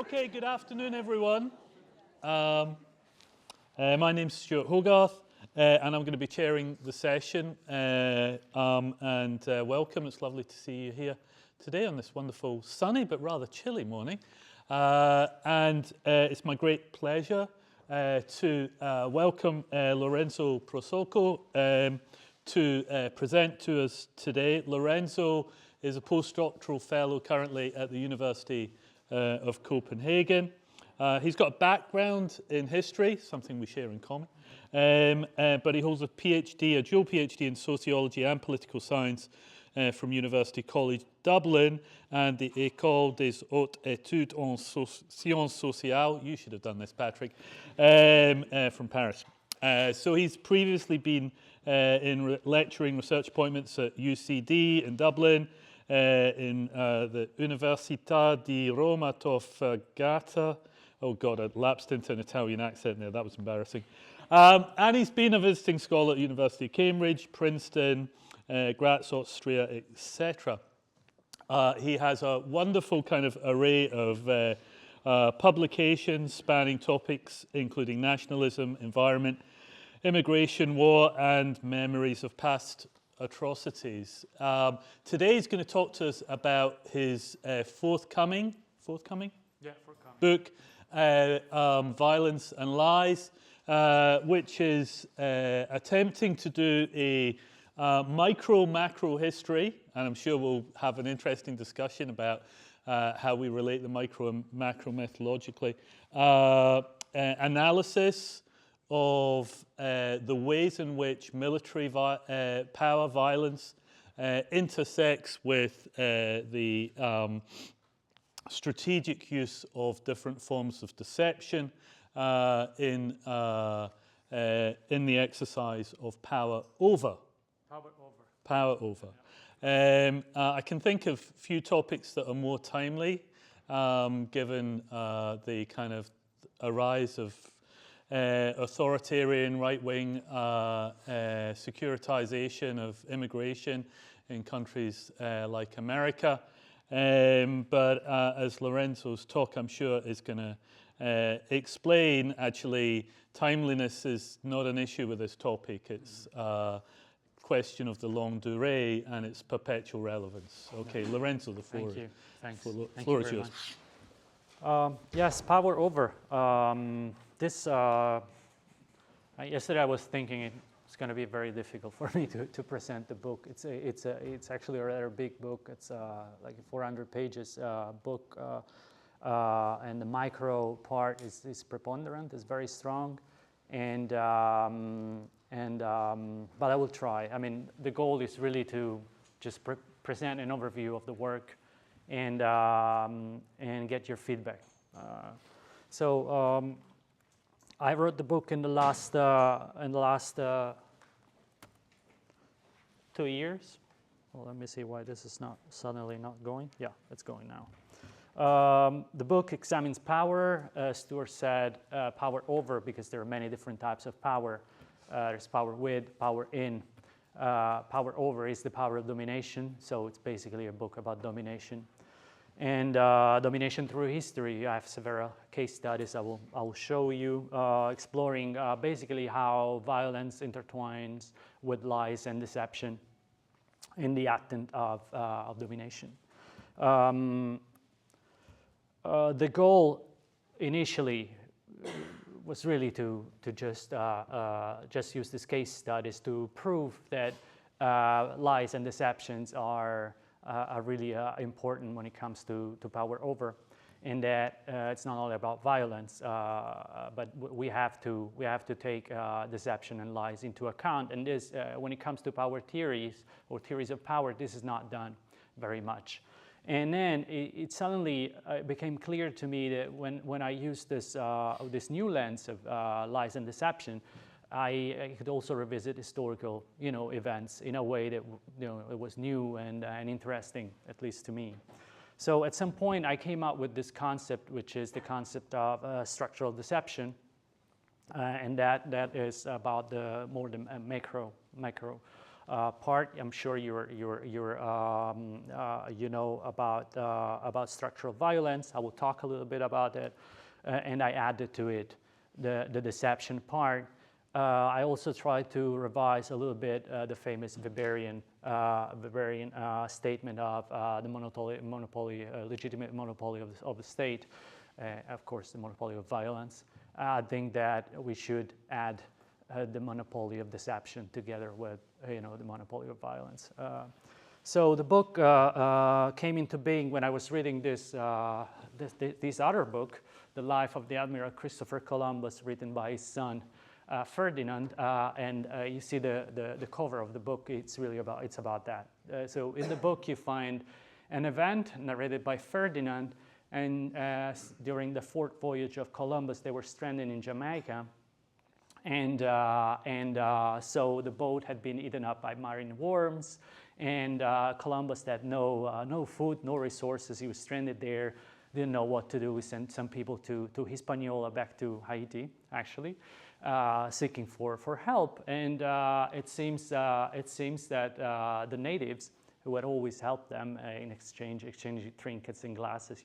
Okay, good afternoon, everyone. My name's Stuart Hogarth, and I'm going to be chairing the session. Welcome. It's lovely to see you here today on this wonderful, sunny but rather chilly morning. It's my great pleasure to welcome Lorenzo Posocco to present to us today. Lorenzo is a postdoctoral fellow currently at the University of Copenhagen. He's got a background in history, something we share in common, but he holds a PhD, a dual PhD in Sociology and Political Science from University College Dublin and the École des Hautes Études en Sciences Sociales. You should have done this, Patrick, from Paris. So he's previously been in lecturing research appointments at UCD in Dublin, in the Università di Roma Vergata. Oh God, I lapsed into an Italian accent there. That was embarrassing. And he's been a visiting scholar at University of Cambridge, Princeton, Graz, Austria, etc. He has a wonderful kind of array of publications spanning topics including nationalism, environment, immigration, war, and memories of past atrocities. Today he's going to talk to us about his forthcoming book, Violence and Lies, which is attempting to do a micro-macro history, and I'm sure we'll have an interesting discussion about how we relate the micro and macro methodologically, analysis of the ways in which military power violence intersects with the strategic use of different forms of deception in the exercise of power over. Power over. I can think of few topics that are more timely, given the kind of a rise of authoritarian right-wing securitization of immigration in countries like America. But as Lorenzo's talk, I'm sure, is going to explain, actually, timeliness is not an issue with this topic. It's a question of the longue durée and its perpetual relevance. Okay, Lorenzo, the floor. Thank you. Thanks. Floor is yours. Yes, power over. Yesterday I was thinking it's going to be very difficult for me to present the book. It's actually a rather big book. It's like a 400 pages book, and the micro part is preponderant, is very strong, but I will try. I mean, the goal is really to just present an overview of the work and get your feedback. I wrote the book in the last 2 years. Well, let me see why this is not suddenly not going. Yeah, it's going now. The book examines power. Stuart said power over, because there are many different types of power. There's power with, power in. Power over is the power of domination. So it's basically a book about domination. And domination through history. I have several case studies I will show you, exploring basically how violence intertwines with lies and deception in the act of domination. The goal initially was really to just use these case studies to prove that lies and deceptions are really important when it comes to power over, and that it's not only about violence, but we have to take deception and lies into account. And this, when it comes to power theories or theories of power, this is not done very much. And then it suddenly became clear to me that when I used this new lens of lies and deception, I could also revisit historical, events in a way that, it was new and interesting, at least to me. So at some point, I came up with this concept, which is the concept of structural deception, and that is about the macro part. I'm sure you know about structural violence. I will talk a little bit about it, and I added to it the deception part. I also tried to revise a little bit the famous Weberian statement of the legitimate monopoly of the state. Of course, the monopoly of violence. I think that we should add the monopoly of deception together with the monopoly of violence. So the book came into being when I was reading this other book, The Life of the Admiral Christopher Columbus, written by his son Ferdinand, and you see the cover of the book. It's about that. So in the book you find an event narrated by Ferdinand, and during the fourth voyage of Columbus, they were stranded in Jamaica, and so the boat had been eaten up by marine worms, and Columbus had no food, no resources. He was stranded there, didn't know what to do. We sent some people to Hispaniola, back to Haiti, actually, seeking for help. And it seems that the natives, who had always helped them in exchanging trinkets and glasses,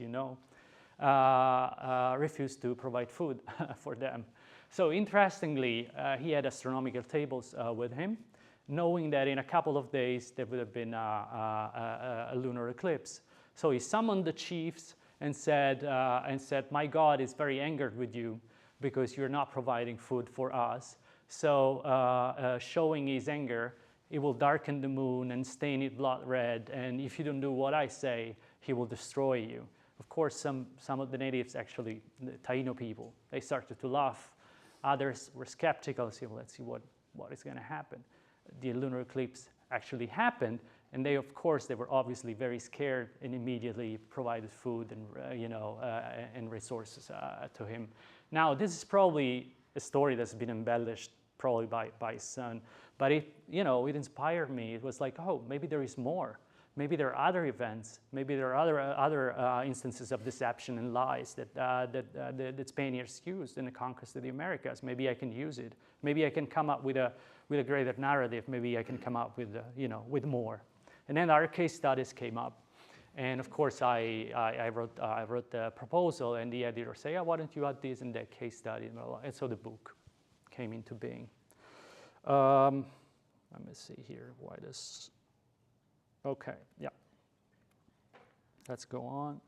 refused to provide food for them. So interestingly, he had astronomical tables with him, knowing that in a couple of days there would have been a lunar eclipse. So he summoned the chiefs and said, "My God is very angered with you because you're not providing food for us. So showing his anger, he will darken the moon and stain it blood red, and if you don't do what I say, he will destroy you." Of course, some of the natives, actually, the Taino people, they started to laugh. Others were skeptical, saying, "Let's see what is going to happen." The lunar eclipse actually happened, and they were obviously very scared, and immediately provided food and and resources to him. Now, this is probably a story that's been embellished probably by his son, but it inspired me. It was like, oh, maybe there is more. Maybe there are other events. Maybe there are other instances of deception and lies that Spaniards used in the conquest of the Americas. Maybe I can use it. Maybe I can come up with a greater narrative. Maybe I can come up with more. And then our case studies came up, and of course I wrote the proposal, and the editor said, "Yeah, why don't you add this in that case study?" And so the book came into being. Let me see here. Why this? Okay, yeah. Let's go on.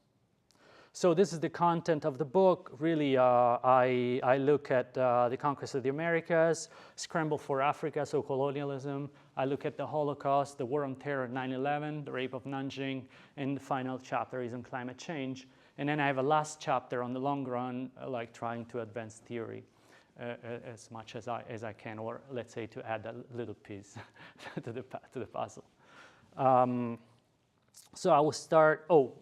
So this is the content of the book. Really, I look at the conquest of the Americas, Scramble for Africa, so colonialism. I look at the Holocaust, the war on terror, 9/11, the rape of Nanjing, and the final chapter is on climate change. And then I have a last chapter on the long run, like trying to advance theory as much as I can, or let's say to add a little piece to the puzzle. So I will start. Oh,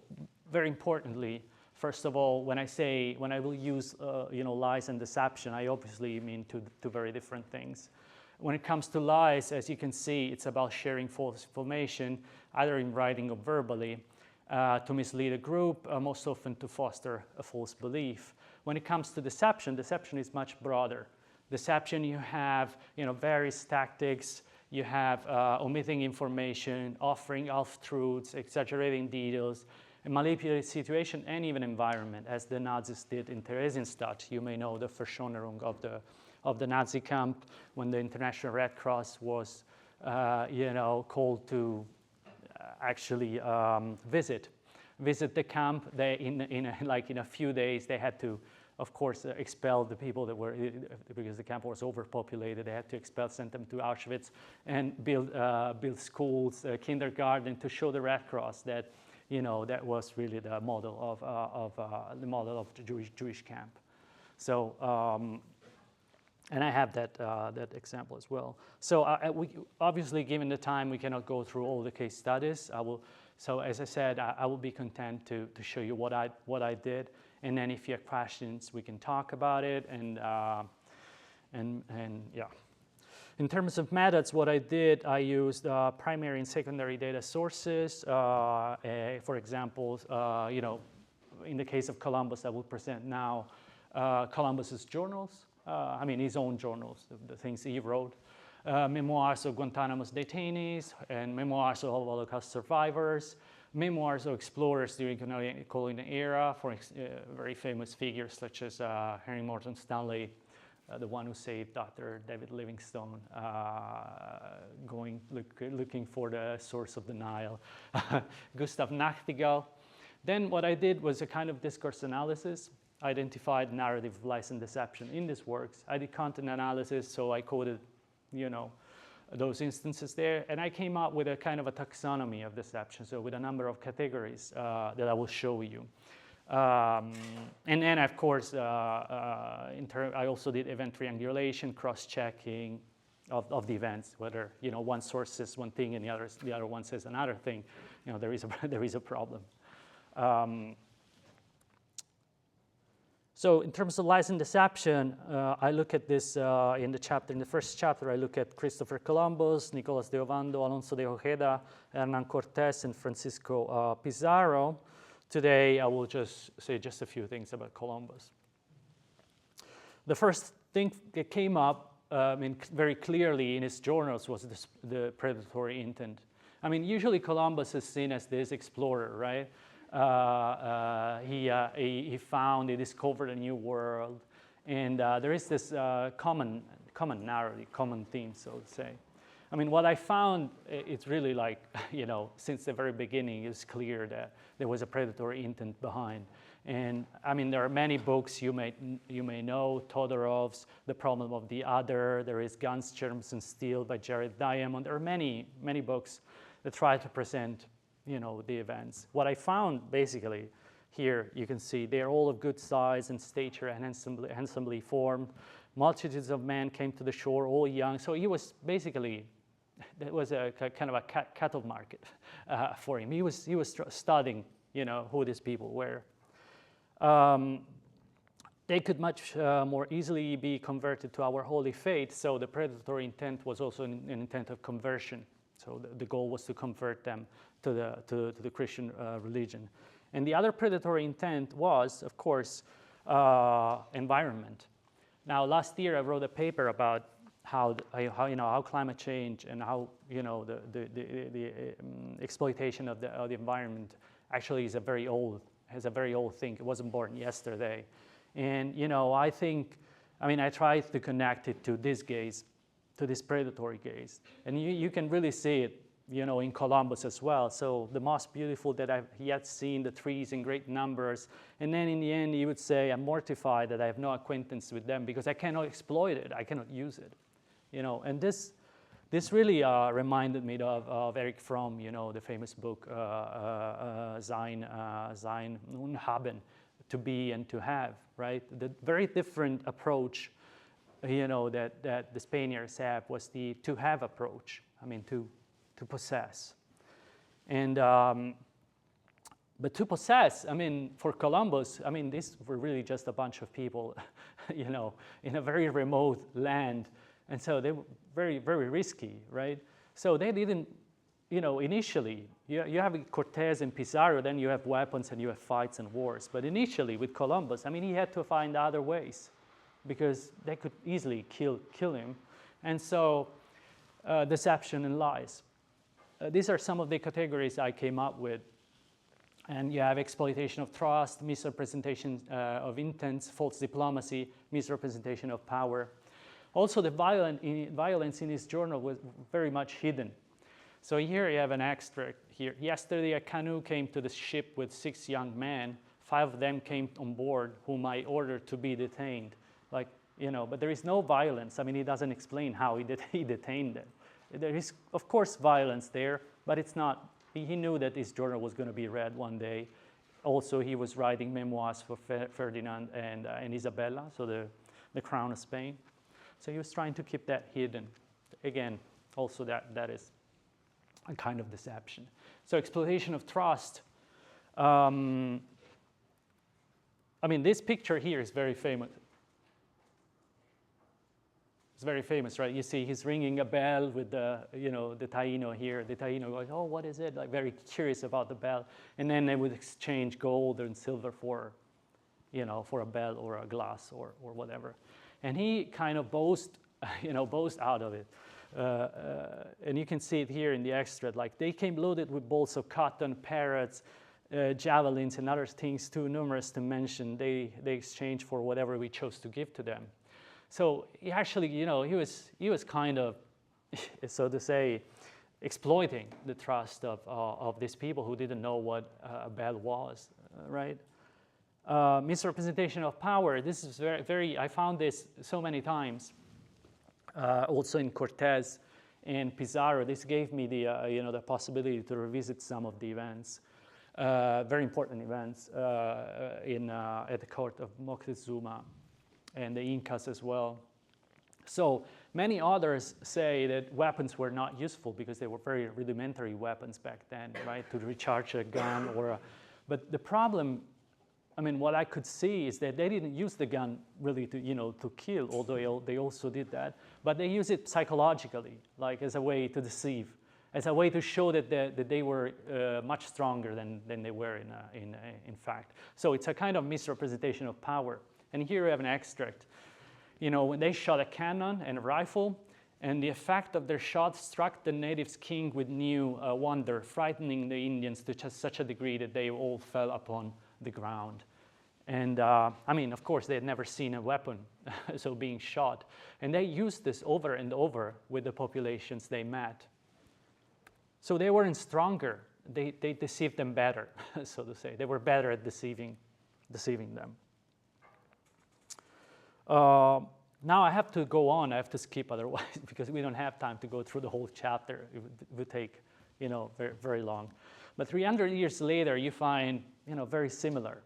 very importantly, first of all, when I will use lies and deception, I obviously mean two very different things. When it comes to lies, as you can see, it's about sharing false information, either in writing or verbally, to mislead a group, most often to foster a false belief. When it comes to deception, deception is much broader. Deception, you have various tactics. You have omitting information, offering half-truths, exaggerating details, a manipulated situation, and even environment, as the Nazis did in Theresienstadt. You may know the Verschönerung of the Nazi camp, when the International Red Cross was, called to actually visit the camp. They in a few days they had to, of course, expel the people that were, because the camp was overpopulated. They had to expel, send them to Auschwitz, and build schools, kindergarten, to show the Red Cross that that was really the model of the Jewish camp. So, and I have that example as well. So we obviously, given the time, we cannot go through all the case studies. So as I said, I will be content to show you what I did. And then if you have questions, we can talk about it. And yeah. In terms of methods, what I did, I used primary and secondary data sources. For example, in the case of Columbus, I will present now Columbus's journals. His own journals, the things he wrote. memoirs of Guantanamo's detainees, and memoirs of Holocaust survivors, memoirs of explorers during the colonial era, for very famous figures such as Henry Morton Stanley, the one who saved Dr. David Livingstone, looking for the source of the Nile, Gustav Nachtigall. Then what I did was a kind of discourse analysis, identified narrative of lies and deception in these works. I did content analysis, so I coded, those instances there, and I came up with a kind of a taxonomy of deception, so with a number of categories that I will show you. And then, of course, I also did event triangulation, cross-checking of the events, whether one source says one thing and the other one says another thing. There is a problem. So in terms of lies and deception, I look at this in the first chapter, I look at Christopher Columbus, Nicolas de Ovando, Alonso de Ojeda, Hernan Cortés, and Francisco Pizarro. Today, I will just say just a few things about Columbus. The first thing that came up very clearly in his journals was the predatory intent. Usually Columbus is seen as this explorer, right? He found, he discovered a new world, and there is this common narrative, common theme, so to say. What I found, it's really like, since the very beginning, it's clear that there was a predatory intent behind. And there are many books you may know, Todorov's The Problem of the Other. There is Guns, Germs, and Steel by Jared Diamond. There are many books that try to present the events. What I found basically here, you can see they're all of good size and stature and handsomely formed. Multitudes of men came to the shore, all young. So he was basically, that was a kind of a cattle market for him. He was studying, who these people were. They could much more easily be converted to our holy faith. So the predatory intent was also an intent of conversion. So the goal was to convert them to the Christian religion. And the other predatory intent was, of course, environment. Now, last year I wrote a paper about how climate change and how the exploitation of the environment actually has a very old thing. It wasn't born yesterday, and I think, I tried to connect it to this gaze, to this predatory gaze, and you can really see it, in Columbus as well. So the most beautiful that I've yet seen, the trees in great numbers, and then in the end he would say, I'm mortified that I have no acquaintance with them because I cannot exploit it, I cannot use it, and this really reminded me of Erich Fromm, the famous book Sein und Haben, to be and to have, right? The very different approach that the Spaniards have was the to have approach, to possess. And but to possess, for Columbus, these were really just a bunch of people, in a very remote land. And so they were very, very risky, right? So they didn't, initially, you have Cortés and Pizarro, then you have weapons and you have fights and wars. But initially with Columbus, he had to find other ways because they could easily kill him. And so deception and lies. These are some of the categories I came up with. And you have exploitation of trust, misrepresentation of intents, false diplomacy, misrepresentation of power. Also, the violence in his journal was very much hidden. So here you have an extract here. Yesterday, a canoe came to the ship with 6 young men. 5 of them came on board, whom I ordered to be detained. But there is no violence. He doesn't explain how he detained them. There is, of course, violence there, but it's not. He knew that his journal was going to be read one day. Also, he was writing memoirs for Ferdinand and Isabella, so the crown of Spain. So he was trying to keep that hidden. Again, also that is a kind of deception. So exploitation of trust. This picture here is very famous. It's very famous, right? You see he's ringing a bell with the Taino here. The Taino goes, oh, what is it? Very curious about the bell. And then they would exchange gold and silver for a bell or a glass or whatever. And he kind of boasts out of it. And you can see it here in the extract. Like, they came loaded with balls of cotton, parrots, javelins, and other things too numerous to mention. They exchanged for whatever we chose to give to them. So he actually, you know, he was kind of, so to say, exploiting the trust of these people who didn't know what a bell was, right? Misrepresentation of power. This is very, I found this so many times, also in Cortés and Pizarro. This gave me the, you know, the possibility to revisit some of the events, very important events at the court of Moctezuma and the Incas as well. So many others say that weapons were not useful because they were very rudimentary weapons back then, right? To recharge a gun or a, but the problem, I mean, what I could see is that they didn't use the gun really to, you know, to kill, although they also did that, but they use it psychologically, like as a way to deceive, as a way to show that they were much stronger than they were in fact. So it's a kind of misrepresentation of power. And here we have an extract. You know, when they shot a cannon and a rifle, and the effect of their shot struck the natives' king with new wonder, frightening the Indians to just such a degree that they all fell upon the ground. And I mean, of course, they had never seen a weapon, so being shot. And they used this over and over with the populations they met. So they weren't stronger. They deceived them better, so to say. They were better at deceiving them. Now I have to go on. I have to skip otherwise because we don't have time to go through the whole chapter. It would take, you know, very, very long. But 300 years later, you find, you know, very similar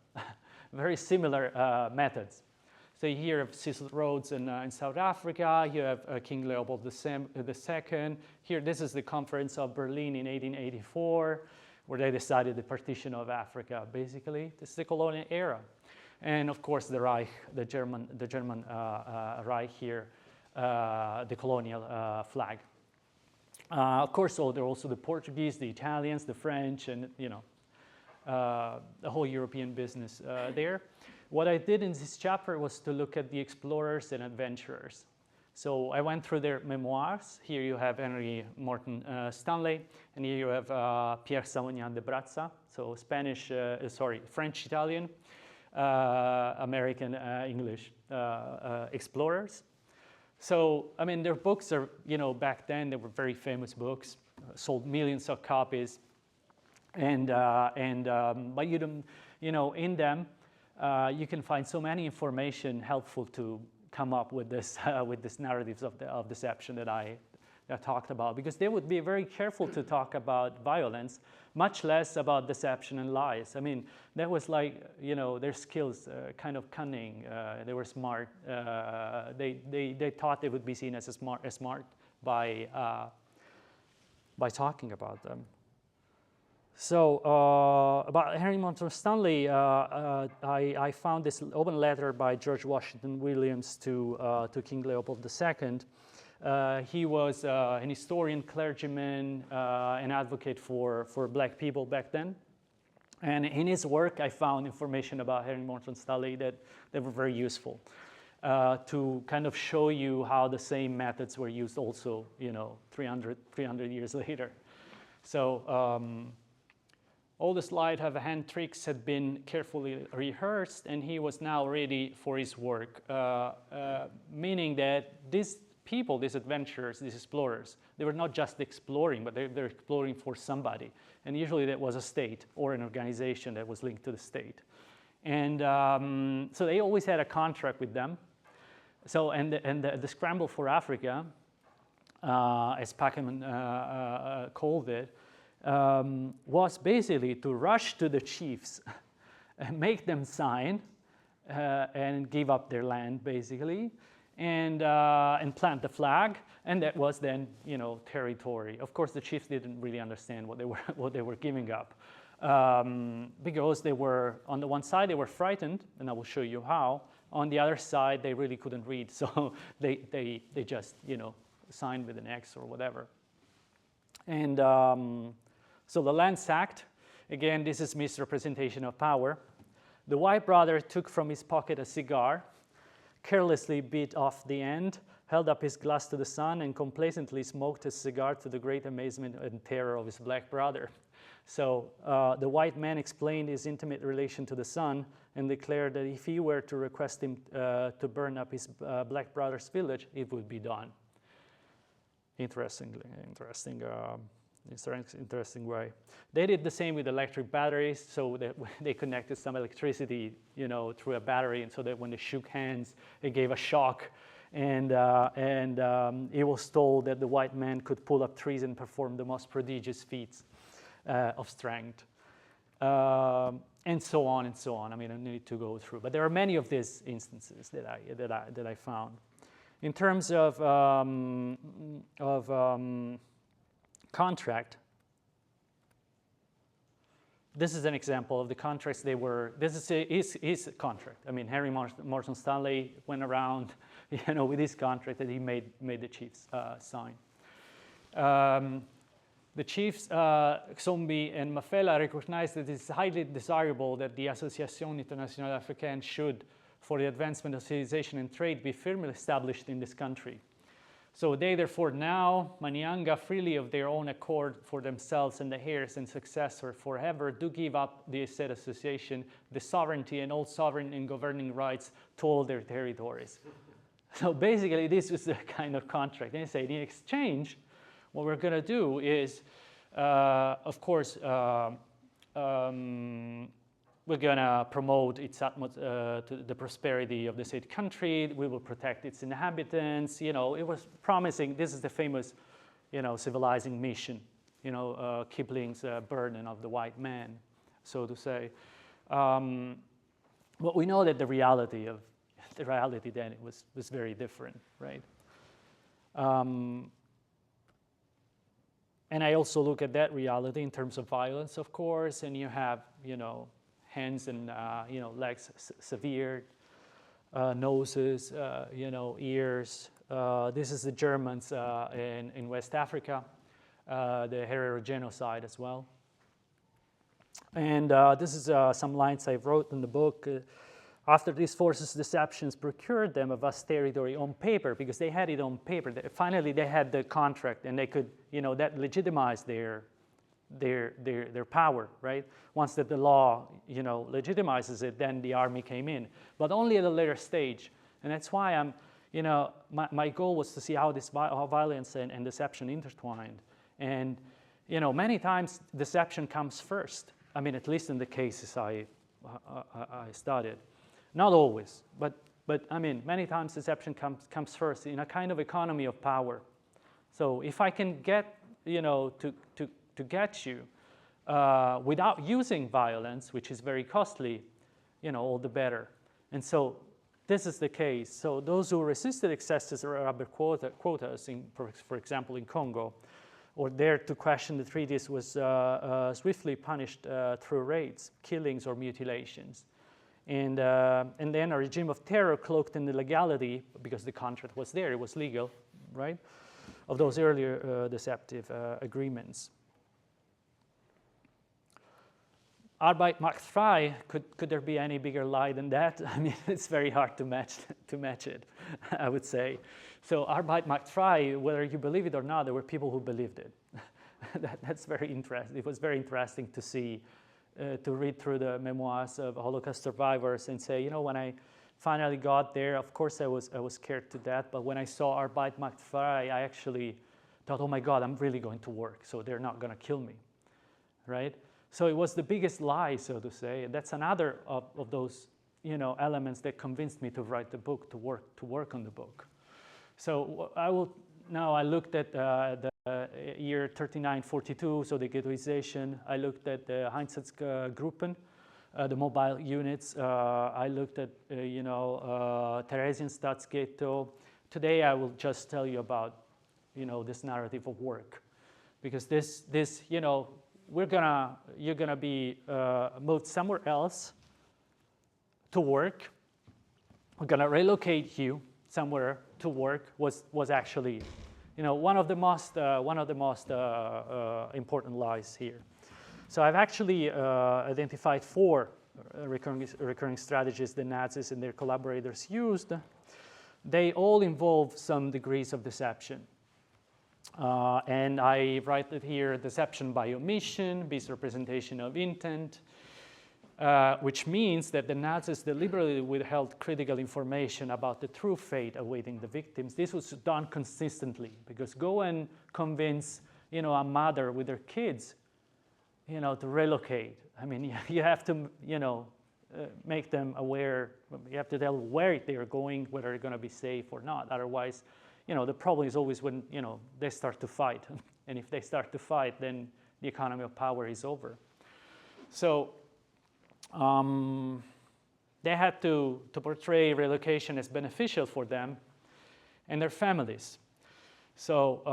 methods. So you hear of Cecil Rhodes in South Africa. You have King Leopold II. Here, this is the Conference of Berlin in 1884, where they decided the partition of Africa, basically. This is the colonial era. And of course, the Reich, the German Reich here, the colonial flag. Of course, there are also the Portuguese, the Italians, the French, and, you know, the whole European business there. What I did in this chapter was to look at the explorers and adventurers. So I went through their memoirs. Here you have Henry Morton Stanley, and here you have Pierre Savognin de Brazza, so French-Italian, American, English explorers. So, I mean, their books are, you know, back then they were very famous books, sold millions of copies, but you don't, you know, in them you can find so many information helpful to come up with this narratives of deception that I talked about, because they would be very careful to talk about violence, much less about deception and lies. I mean, that was like, you know, their skills, kind of cunning. They were smart. They thought they would be seen as smart by talking about them. So about Henry Morton Stanley, I found this open letter by George Washington Williams to King Leopold II. He was an historian, clergyman, an advocate for black people back then. And in his work, I found information about Henry Morton Stanley that were very useful to kind of show you how the same methods were used also, you know, 300 years later. So all the sleight of hand tricks had been carefully rehearsed, and he was now ready for his work, meaning that these people, these adventurers, these explorers, they were not just exploring, but they're exploring for somebody. And usually that was a state or an organization that was linked to the state. And so they always had a contract with them. So, and the Scramble for Africa, as Packeman called it, was basically to rush to the chiefs, make them sign, and give up their land, basically, and plant the flag, and that was then, you know, territory. Of course, the chiefs didn't really understand what they were giving up, because they were, on the one side they were frightened, and I will show you how. On the other side, they really couldn't read, so they just, you know, signed with an X or whatever. And so the land sacked. Again, this is misrepresentation of power. The white brother took from his pocket a cigar, carelessly bit off the end, held up his glass to the sun and complacently smoked his cigar to the great amazement and terror of his black brother. So the white man explained his intimate relation to the sun and declared that if he were to request him to burn up his black brother's village, it would be done. Interesting way. They did the same with electric batteries, so that they connected some electricity, through a battery, and so that when they shook hands, it gave a shock. And it was told that the white man could pull up trees and perform the most prodigious feats of strength, and so on and so on. I mean, I need to go through, but there are many of these instances that I found. In terms of contract, this is an example of the contracts they were. This is his contract. I mean, Henry Morton Stanley went around, with his contract that he made the chiefs sign. The chiefs, Xombi and Mafela, recognized that it is highly desirable that the Association Internationale Africaine should, for the advancement of civilization and trade, be firmly established in this country. So they therefore now, Manianga, freely of their own accord for themselves and the heirs and successor forever, do give up the said association, the sovereignty and all sovereign and governing rights to all their territories. So basically this was the kind of contract. They say in exchange, what we're going to do is, of course, we're going to promote its the prosperity of the said country. We will protect its inhabitants. It was promising. This is the famous, civilizing mission. Kipling's burden of the white man, so to say. But we know that the reality then was very different, right? And I also look at that reality in terms of violence, of course, and you have, hands and, legs severed, noses, ears. This is the Germans in West Africa, the Herero genocide as well. And this is some lines I wrote in the book. After these forces' deceptions procured them a vast territory on paper, because they had it on paper. Finally, they had the contract, and they could, that legitimized their power, right? Once that the law, legitimizes it, then the army came in, but only at a later stage. And that's why I'm, my goal was to see how how violence and deception intertwined. And, many times deception comes first. I mean, at least in the cases I studied. Not always, but I mean, many times deception comes first in a kind of economy of power. So if I can get, to get you without using violence, which is very costly, all the better. And so this is the case. So those who resisted excesses or rubber quotas, for example, in Congo, or dared to question the treaties, was swiftly punished through raids, killings, or mutilations. And then a regime of terror cloaked in the legality, because the contract was there, it was legal, right, of those earlier deceptive agreements. Arbeit macht frei, could there be any bigger lie than that? I mean, it's very hard to match it, I would say. So Arbeit macht frei, whether you believe it or not, there were people who believed it. That's very interesting. It was very interesting to see, to read through the memoirs of Holocaust survivors and say, when I finally got there, of course I was scared to death, but when I saw Arbeit macht frei, I actually thought, oh my God, I'm really going to work, so they're not going to kill me, right? So it was the biggest lie, so to say, and that's another of those, elements that convinced me to write the book, to work on the book. So I looked at the year 39-42, so the ghettoization. I looked at the Einsatzgruppen, the mobile units. I looked at, Theresienstadt ghetto. Today I will just tell you about, this narrative of work, because this, you're gonna be moved somewhere else to work. We're gonna relocate you somewhere to work. Was actually, one of the most important lies here. So I've actually identified 4 recurring strategies the Nazis and their collaborators used. they all involve some degrees of deception. And I write it here: deception by omission, misrepresentation of intent, which means that the Nazis deliberately withheld critical information about the true fate awaiting the victims. This was done consistently, because go and convince, a mother with their kids, to relocate. I mean, you have to, make them aware. You have to tell where they're going, whether they're going to be safe or not. Otherwise, the problem is always when, they start to fight. And if they start to fight, then the economy of power is over. So they had to portray relocation as beneficial for them and their families. So,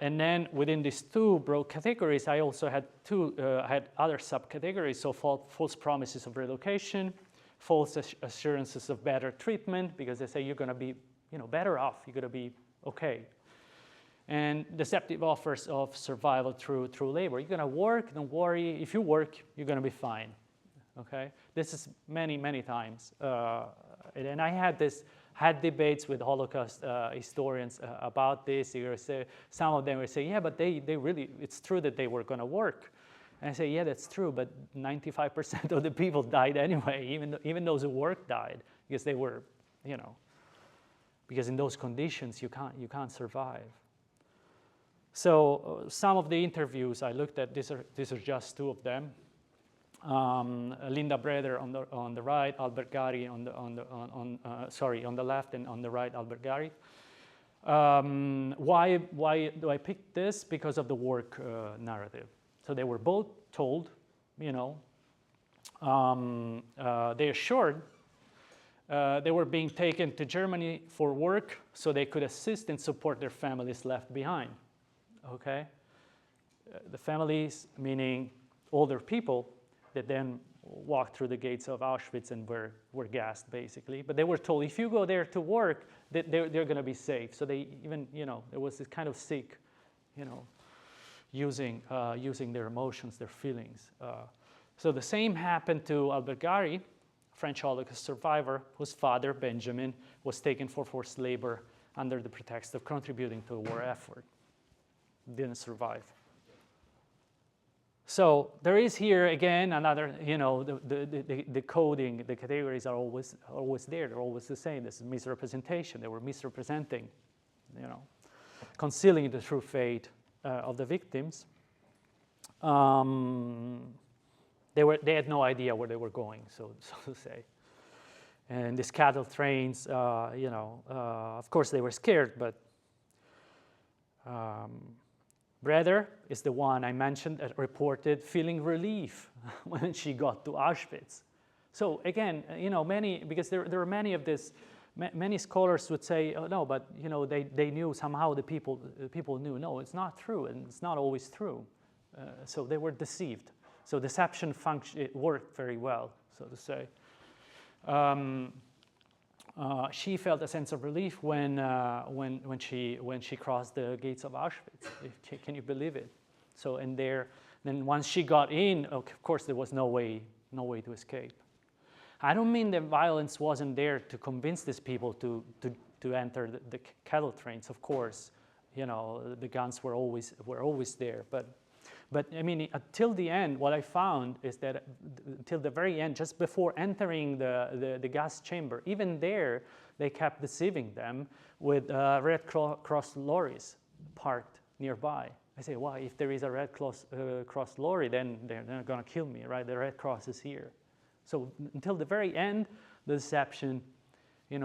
and then within these two broad categories, I also had had other subcategories. So false promises of relocation, false assurances of better treatment, because they say you're going to be, better off, you're going to be okay. And deceptive offers of survival through labor. You're going to work, don't worry. If you work, you're going to be fine. Okay, this is many times, and I had debates with Holocaust historians about this. Some of them would say, yeah, but they really, it's true that they were going to work. And I say, yeah, that's true, but 95% of the people died anyway. Even those who worked died, because they were, because in those conditions you can't survive. So some of the interviews I looked at, these are just two of them. Linda Breder on the right, Albert Gari on the left, and on the right, Albert Gari. Why do I pick this? Because of the work narrative. So they were both told, they assured they were being taken to Germany for work so they could assist and support their families left behind. Okay, the families meaning older people that then walked through the gates of Auschwitz and were gassed, basically. But they were told, if you go there to work, that they're going to be safe. So they even, there was this kind of sick, using their emotions, their feelings. So the same happened to Albert Gari, French Holocaust survivor, whose father, Benjamin, was taken for forced labor under the pretext of contributing to a war effort. Didn't survive. So there is here again another, the coding, the categories are always there. They're always the same. This is misrepresentation. They were misrepresenting, concealing the true fate of the victims. They had no idea where they were going, so to say. And these cattle trains, of course they were scared, but. Breder is the one I mentioned that reported feeling relief when she got to Auschwitz. So again, because there are many of this, many scholars would say, oh no, but they knew somehow the people knew. No, it's not true, and it's not always true. So they were deceived. So deception it worked very well, so to say. She felt a sense of relief when she crossed the gates of Auschwitz. Can you believe it? So then once she got in, of course there was no way to escape. I don't mean that violence wasn't there to convince these people to enter the cattle trains. Of course, the guns were always there, but I mean, until the end, what I found is that until the very end, just before entering the gas chamber, even there, they kept deceiving them with Red Cross lorries parked nearby. I say, well, if there is a Red Cross lorry, then they're not going to kill me, right? The Red Cross is here. So until the very end, the deception,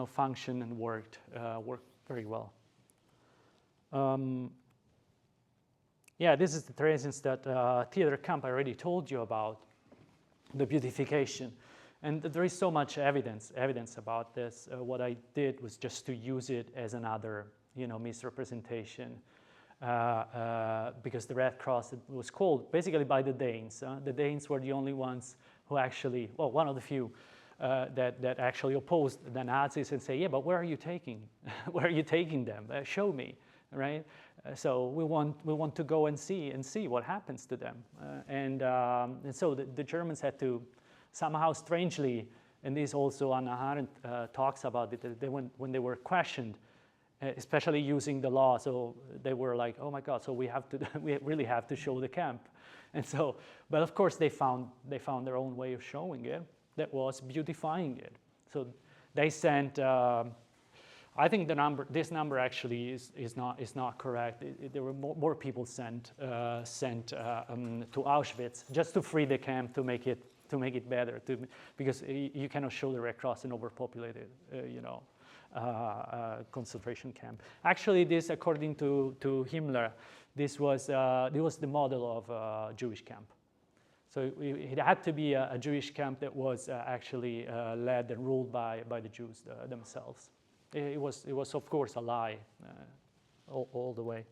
functioned and worked very well. Yeah, this is the presence that Theodor Kamp I already told you about, the beautification. And there is so much evidence about this. What I did was just to use it as another, misrepresentation, because the Red Cross was called basically by the Danes. The Danes were the only ones who actually, well, one of the few that actually opposed the Nazis and say, yeah, but where are you taking? Where are you taking them? Show me, right? So we want to go and see what happens to them, and so the Germans had to somehow strangely And this also Hannah Arendt talks about it. When they were questioned, especially using the law, so they were like, "Oh my God! So we really have to show the camp." And so, but of course, they found their own way of showing it. That was beautifying it. So they sent. I think this number actually is not correct. There were more people sent to Auschwitz just to free the camp, to make it better, because you cannot show the Red Cross in overpopulated concentration camp. Actually, this, according to Himmler, this was the model of a Jewish camp. So it had to be a Jewish camp that was actually led and ruled by the Jews themselves. It was of course a lie all the way.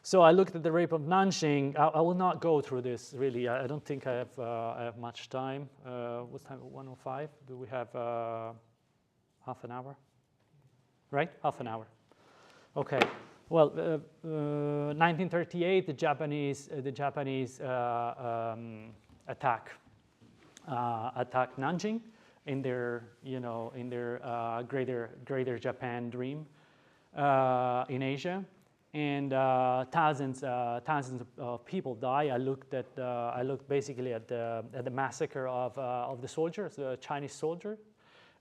So I looked at the rape of Nanjing. I will not go through this really. I don't think I have much time. What's time? 1:05. Do we have half an hour? Right, half an hour. Okay. Well, 1938, the Japanese attacked Nanjing in their greater Japan dream in Asia, and thousands of people die. I looked basically at the massacre of the soldiers, the Chinese soldier.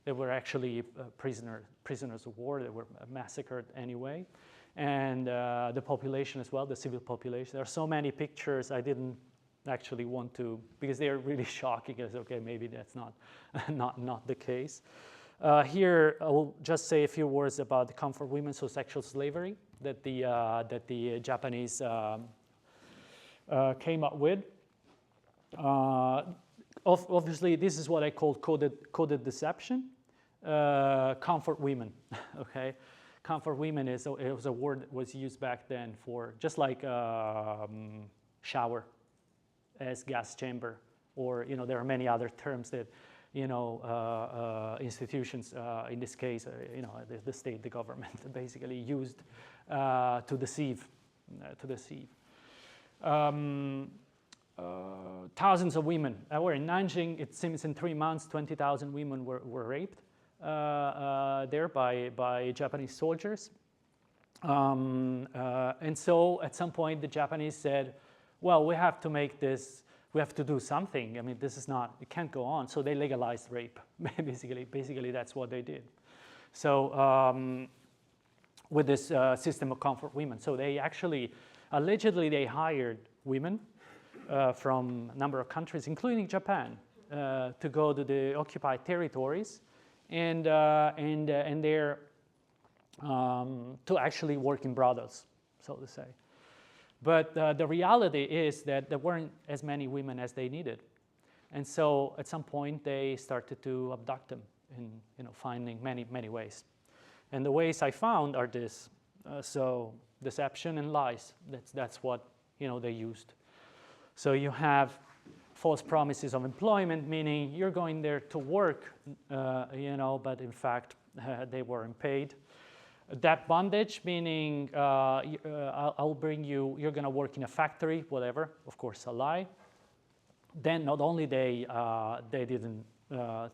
They were actually prisoners of war. They were massacred anyway, and the population as well, the civil population. There are so many pictures. I didn't actually want to, because they are really shocking. I said, okay, maybe that's not the case. Here, I will just say a few words about the comfort women, so sexual slavery that the Japanese came up with. Obviously, this is what I call coded deception. Comfort women, okay? Comfort women it was a word that was used back then for just like shower as gas chamber, or there are many other terms that institutions, in this case, the state, the government, basically used to deceive. Thousands of women were in Nanjing. It seems in 3 months, 20,000 women were raped there by Japanese soldiers. And so at some point, the Japanese said, well, we have to make this, we have to do something. I mean, this is not, it can't go on. So they legalized rape. Basically, that's what they did. So with this system of comfort women. So they actually, allegedly, they hired women from a number of countries, including Japan, to go to the occupied territories and there to actually work in brothels, so to say. But the reality is that there weren't as many women as they needed. And so at some point they started to abduct them in finding many ways. And the ways I found are this. So deception and lies, that's what they used. So you have false promises of employment, meaning you're going there to work, but in fact they weren't paid. That bondage, meaning I'll bring you, you're going to work in a factory, whatever, of course, a lie. Then not only they didn't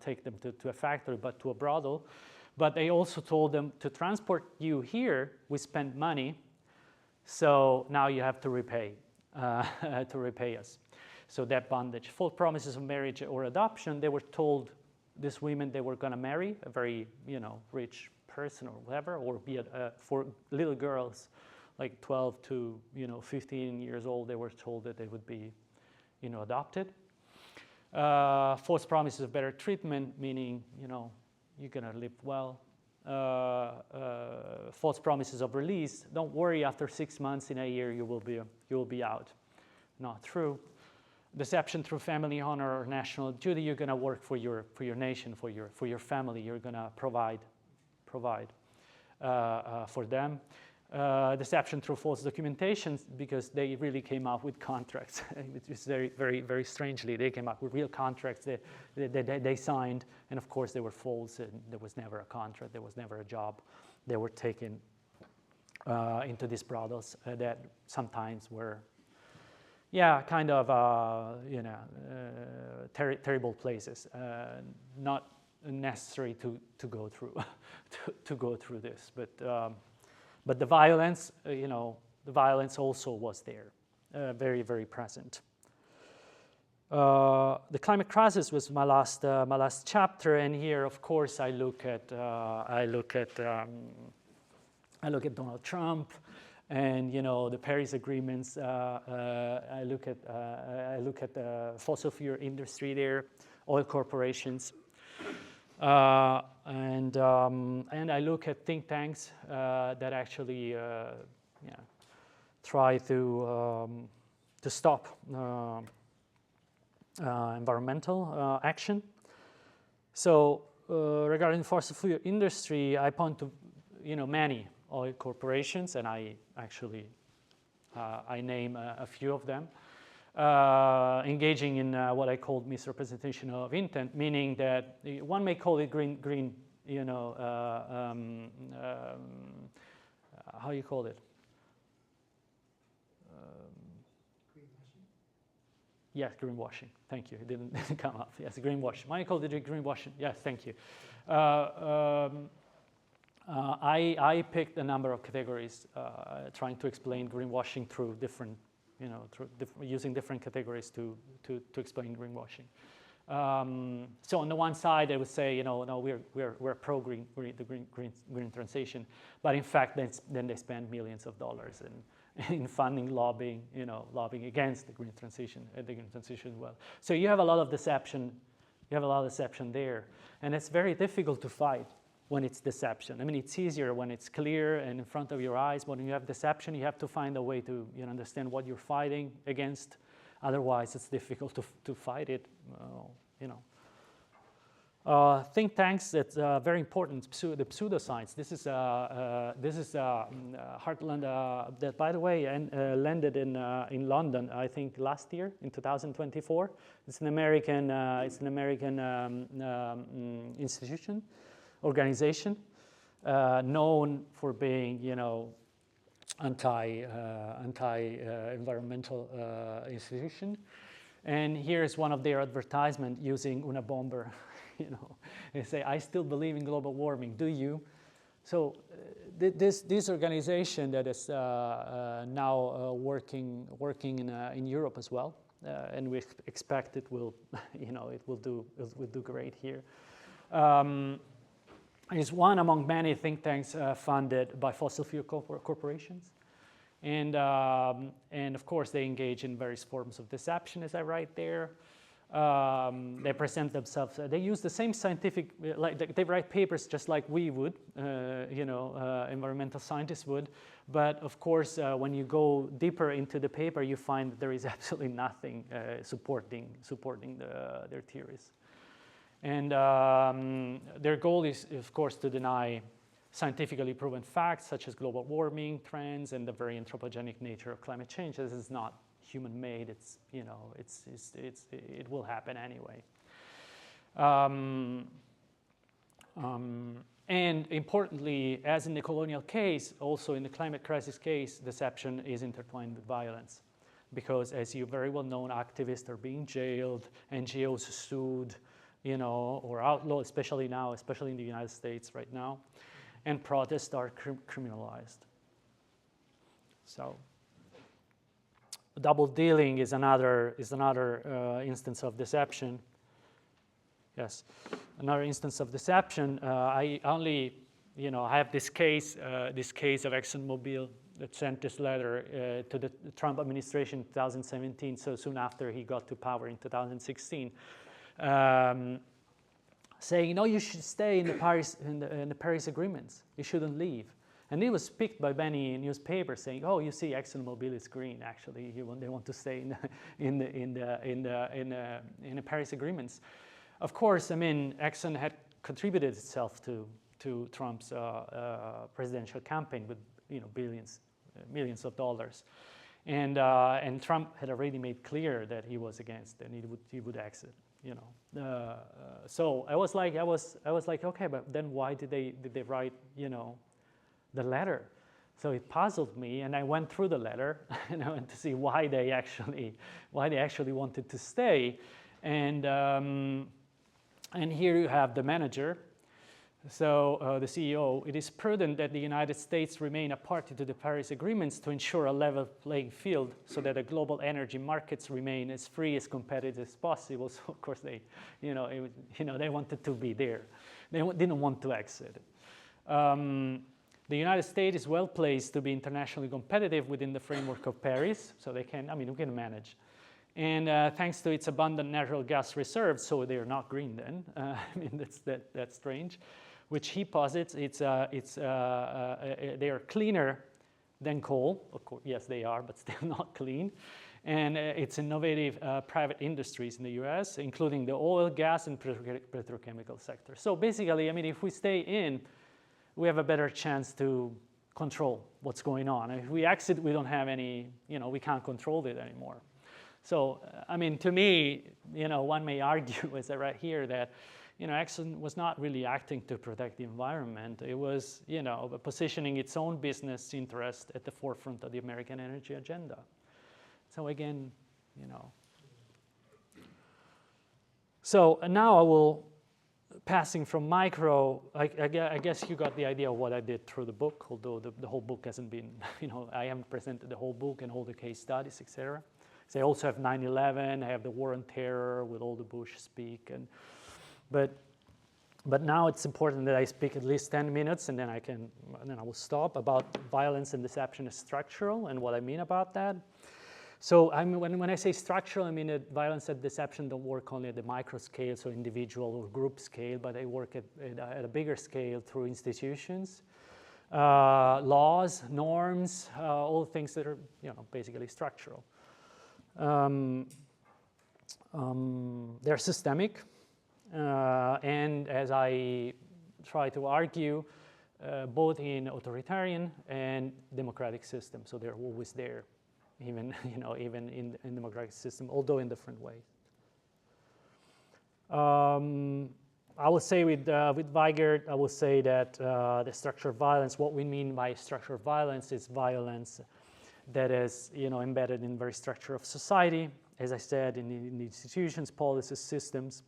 take them to a factory, but to a brothel, but they also told them to transport you here, we spent money, so now you have to repay us. So that bondage. False promises of marriage or adoption, they were told, these women, they were going to marry a very, rich person or whatever, or be for little girls, like 12 to 15 years old, they were told that they would be, adopted. False promises of better treatment, meaning you're gonna live well. False promises of release. Don't worry, after 6 months, in a year, you will be out. Not true. Deception through family honor or national duty. You're gonna work for your nation, for your family. You're gonna provide for them. Deception through false documentation, because they really came up with contracts. It's very strangely, they came up with real contracts that they signed, and of course they were false, and there was never a contract, there was never a job. They were taken into these brothels that terrible places, not necessary to go through to go through this, but the violence, the violence also was there, very, very present. The climate crisis was my last chapter, and here, of course, I look at Donald Trump, and the Paris agreements. I look at the fossil fuel industry there, oil corporations, and I look at think tanks that actually try to stop environmental action. So regarding fossil fuel industry, I point to many oil corporations, and I actually I name a few of them, engaging in what I called misrepresentation of intent, meaning that one may call it green how you call it? Yes, greenwashing. Thank you. It didn't come up. Yes, greenwashing. Why I call it greenwashing? Yes, thank you. I picked a number of categories trying to explain greenwashing through different, using different categories to explain greenwashing. So on the one side, I would say, no, we're pro green transition, but in fact, then they spend millions of dollars in funding lobbying, lobbying against the green transition as well. So you have a lot of deception. You have a lot of deception there, and it's very difficult to fight when it's deception. I mean, it's easier when it's clear and in front of your eyes. But when you have deception, you have to find a way to understand what you're fighting against. Otherwise, it's difficult to fight it. Think tanks, that's very important. The pseudoscience. This is Heartland that, by the way, landed in London. I think last year in 2024. It's an American institution. Organization known for being, anti-environmental institution, and here's one of their advertisement using una bomber. They say, "I still believe in global warming. Do you?" So this organization that is now working in Europe as well, and we expect it will, it will do great here. Is one among many think tanks funded by fossil fuel corporations. And of course, they engage in various forms of deception, as I write there. They present themselves, they use the same scientific, they write papers just like we would, environmental scientists would. But of course, when you go deeper into the paper, you find that there is absolutely nothing supporting their theories. And their goal is, of course, to deny scientifically proven facts such as global warming trends and the very anthropogenic nature of climate change. This is not human-made. It's it will happen anyway. And importantly, as in the colonial case, also in the climate crisis case, deception is intertwined with violence, because as you very well know, activists are being jailed, NGOs sued, or outlawed, especially in the United States right now, and protests are criminalized. So, double dealing is another instance of deception. Yes, another instance of deception. I have this case of ExxonMobil that sent this letter to the Trump administration in 2017, so soon after he got to power in 2016. Saying, no, you should stay in the Paris agreements. You shouldn't leave. And it was picked by many newspapers saying, oh, you see, ExxonMobil is green. Actually, they want to stay in the Paris agreements. Of course, I mean, Exxon had contributed itself to Trump's presidential campaign with millions of dollars, and Trump had already made clear that he was against and he would exit. So I was like, okay, but then why did they write, the letter? So it puzzled me, and I went through the letter and I went to see why they actually wanted to stay. And here you have the manager. So the CEO, it is prudent that the United States remain a party to the Paris agreements to ensure a level playing field so that the global energy markets remain as free as competitive as possible. So of course they, they wanted to be there. They didn't want to exit. The United States is well placed to be internationally competitive within the framework of Paris, so we can manage. And thanks to its abundant natural gas reserves, so they're not green then. That's strange. Which he posits, they are cleaner than coal. Of course, yes, they are, but still not clean. And it's innovative private industries in the U.S., including the oil, gas, and petrochemical sector. So basically, if we stay in, we have a better chance to control what's going on. If we exit, we don't have any, we can't control it anymore. So, to me, one may argue, is that right here, that, Exxon was not really acting to protect the environment. It was, positioning its own business interest at the forefront of the American energy agenda. So again, So now I will, passing from micro, I guess you got the idea of what I did through the book, although the whole book hasn't been, I haven't presented the whole book and all the case studies, etc. So I also have 9/11, I have the war on terror with all the Bush speak, but now it's important that I speak at least 10 minutes, and then I will stop, about violence and deception as structural and what I mean about that. So when I say structural, I mean that violence and deception don't work only at the micro scale, so individual or group scale, but they work at a bigger scale through institutions, laws, norms, all things that are basically structural. They're systemic, and as I try to argue, both in authoritarian and democratic systems, so they're always there, even in democratic system, although in different ways. I will say with Weigert, I will say that the structural violence, what we mean by structural violence is violence that is embedded in the very structure of society, as I said, in the institutions, policies, systems.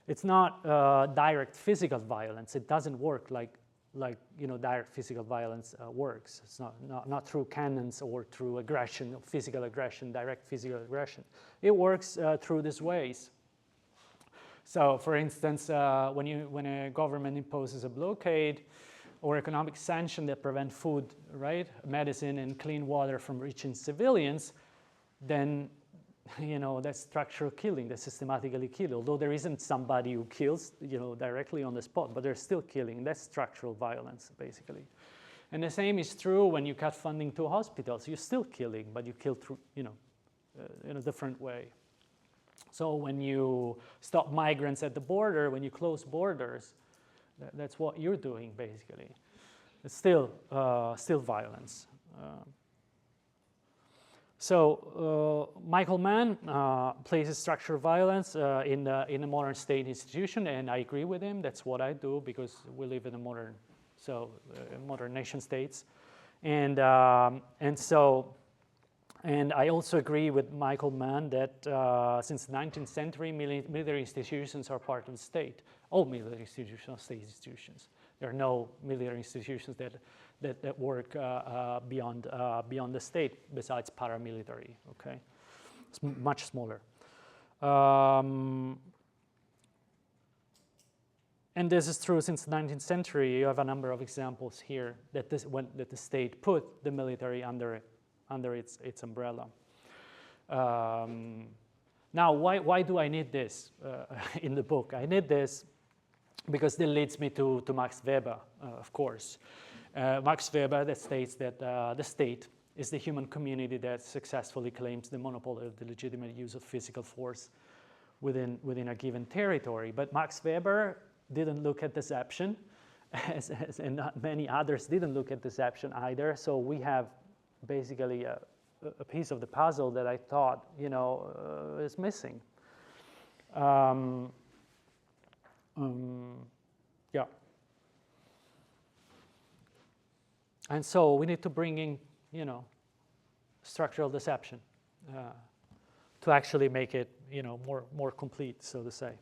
It's not direct physical violence. It doesn't work like direct physical violence works. It's not through cannons or through aggression, physical aggression, direct physical aggression. It works through these ways. So, for instance, when a government imposes a blockade or economic sanction that prevent food, right, medicine, and clean water from reaching civilians, then that's structural killing, that's systematically killing. Although there isn't somebody who kills, directly on the spot, but they're still killing. That's structural violence, basically. And the same is true when you cut funding to hospitals. You're still killing, but you kill through, in a different way. So when you stop migrants at the border, when you close borders, that's what you're doing, basically. It's still violence. So Michael Mann places structural violence in a modern state institution, and I agree with him. That's what I do, because we live in a modern nation states, and I also agree with Michael Mann that since the 19th century, military institutions are part of the state. All military institutions are state institutions. There are no military institutions that work beyond the state besides paramilitary. Okay, it's much smaller. And this is true since the 19th century. You have a number of examples here that the state put the military under its umbrella. Now, why do I need this in the book? I need this because this leads me to Max Weber, of course. Max Weber that states that the state is the human community that successfully claims the monopoly of the legitimate use of physical force within a given territory. But Max Weber didn't look at deception, and not many others didn't look at deception either. So we have basically a piece of the puzzle that I thought, is missing. Yeah. And so we need to bring in, structural deception to actually make it, more complete, so to say.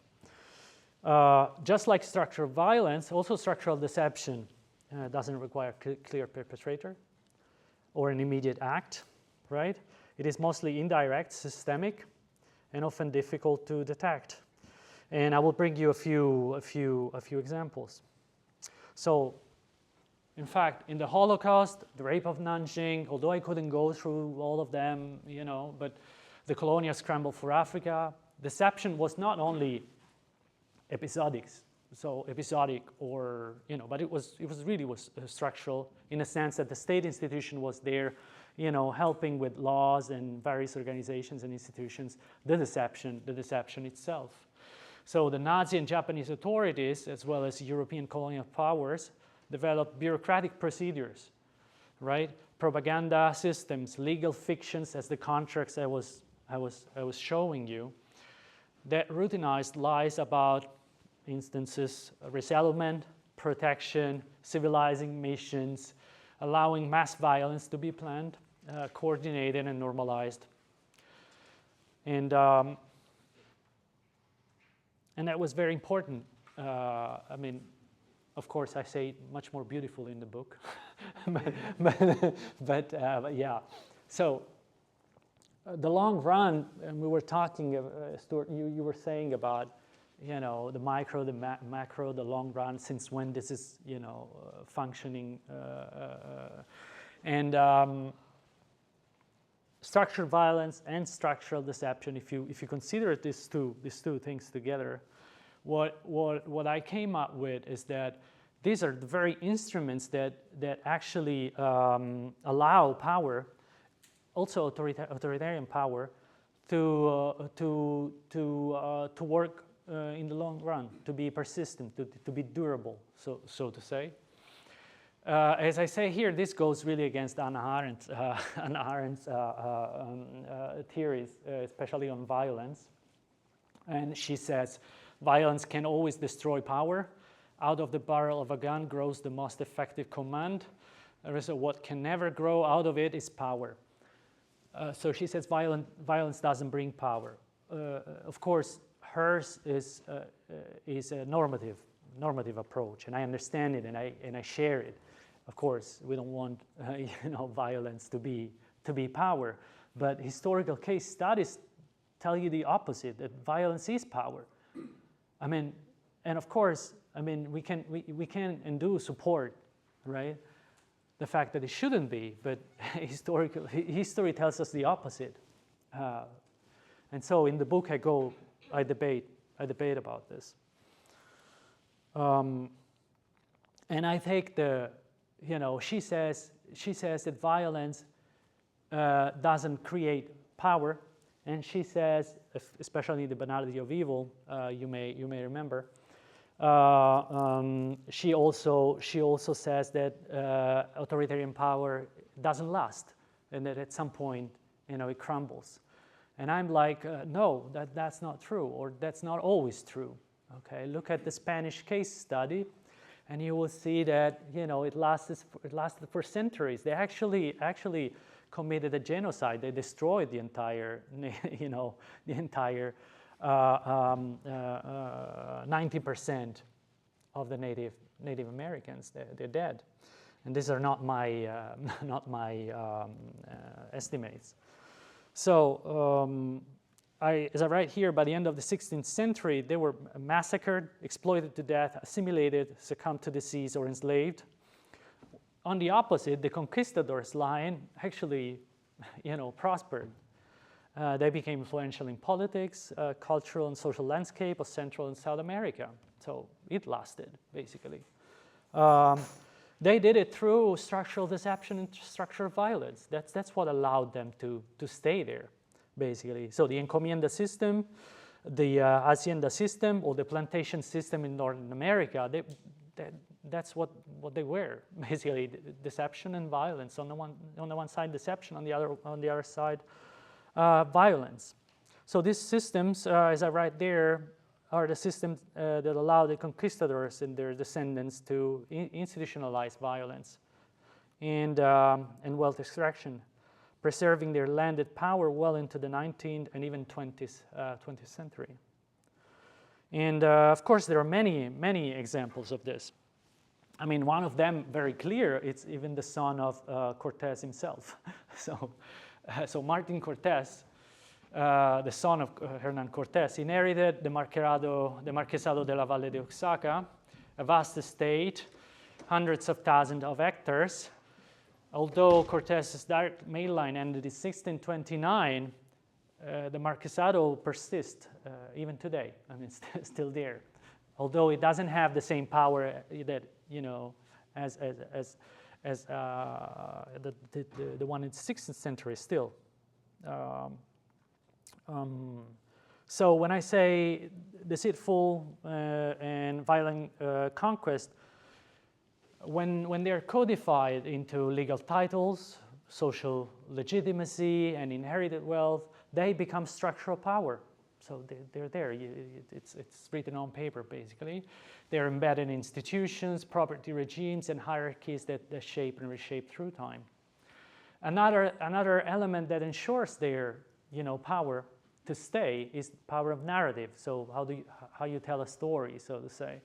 Just like structural violence, also structural deception doesn't require clear perpetrator or an immediate act, right? It is mostly indirect, systemic, and often difficult to detect. And I will bring you a few examples. So, in fact, in the Holocaust, the rape of Nanjing, although I couldn't go through all of them, but the colonial scramble for Africa, deception was not only episodic, or but it was really structural in a sense that the state institution was there, helping with laws and various organizations and institutions, the deception itself. So the Nazi and Japanese authorities, as well as European colonial powers, developed bureaucratic procedures, right? Propaganda systems, legal fictions, as the contracts I was showing you, that routinized lies about instances, resettlement, protection, civilizing missions, allowing mass violence to be planned, coordinated and normalized. And that was very important. Of course, I say it much more beautiful in the book, but yeah. So the long run, and we were talking, Stuart, you were saying about, the micro, the macro, the long run, since when this is, functioning, and structural violence and structural deception. If you consider these two things together, what I came up with is that these are the very instruments that actually allow power, also authoritarian power, to work in the long run, to be persistent, to be durable, so to say. As I say here, this goes really against Hannah Arendt's theories, especially on violence. And she says, violence can always destroy power. Out of the barrel of a gun grows the most effective command. So what can never grow out of it is power. So she says violence doesn't bring power. Of course, hers is a normative approach, and I understand it, and I share it. Of course, we don't want violence to be power, but historical case studies tell you the opposite, that violence is power. And of course, we can and do support, right, the fact that it shouldn't be, but history tells us the opposite. And so in the book I debate about this. And I take she says that violence doesn't create power, and she says, especially the banality of evil, you may remember. She also says that authoritarian power doesn't last, and that at some point, it crumbles. And I'm like, no, that's not true, or that's not always true. Okay, look at the Spanish case study, and you will see that it lasted for centuries. They actually committed a genocide. They destroyed the entire 90% of the Native Americans. They're dead, and these are not my estimates. So as I write here, by the end of the 16th century, they were massacred, exploited to death, assimilated, succumbed to disease, or enslaved. On the opposite, the conquistadors' line actually, prospered. They became influential in politics, cultural and social landscape of Central and South America. So it lasted, basically. They did it through structural deception and structural violence. That's what allowed them to stay there, basically. So the encomienda system, the hacienda system, or the plantation system in Northern America, that's what they were, basically, deception and violence. On the one side, deception; on the other side, violence. So these systems, as I write there, are the systems that allow the conquistadors and their descendants to institutionalize violence and wealth extraction, preserving their landed power well into the 19th and even 20th century. And of course, there are many, many examples of this. I mean, one of them very clear, it's even the son of Cortés himself. So Martin Cortés, the son of Hernán Cortés, inherited the Marquesado de la Valle de Oaxaca, a vast estate, hundreds of thousands of hectares. Although Cortés's direct mail line ended in 1629, the Marquesado persists even today. I mean, it's still there. Although it doesn't have the same power that, you know, as the one in the 16th century still. So when I say deceitful and violent conquest, when they're codified into legal titles, social legitimacy, and inherited wealth, they become structural power. So they're there. It's written on paper, basically. They're embedded in institutions, property regimes, and hierarchies that shape and reshape through time. Another element that ensures their, you know, power to stay is the power of narrative. So how you tell a story, so to say,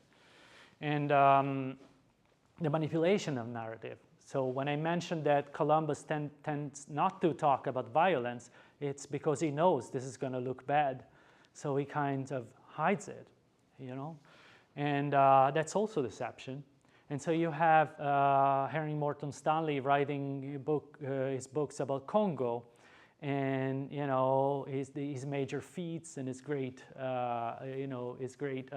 and the manipulation of narrative. So when I mentioned that Columbus tends not to talk about violence, it's because he knows this is going to look bad. So he kind of hides it, you know. And that's also deception. And so you have Henry Morton Stanley writing his books about Congo, and, you know, his major feats and his great, you know, his great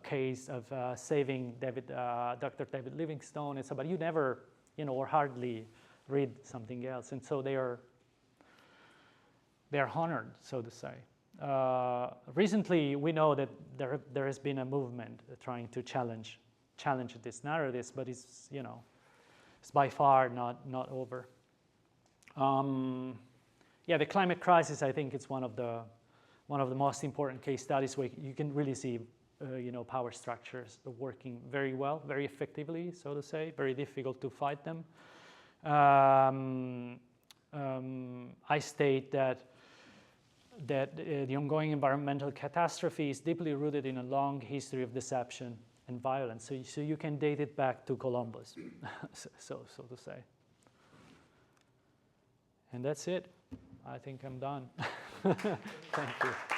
case of saving Dr. David Livingstone, and so, but you never, you know, or hardly read something else, and so they are honored, so to say. Recently, we know that there has been a movement trying to challenge these narratives, but it's, you know, it's by far not over. Yeah, the climate crisis, I think it's one of the most important case studies where you can really see, you know, power structures working very well, very effectively, so to say. Very difficult to fight them. I state that the ongoing environmental catastrophe is deeply rooted in a long history of deception and violence. So you can date it back to Columbus, so to say. And that's it. I think I'm done. Thank you.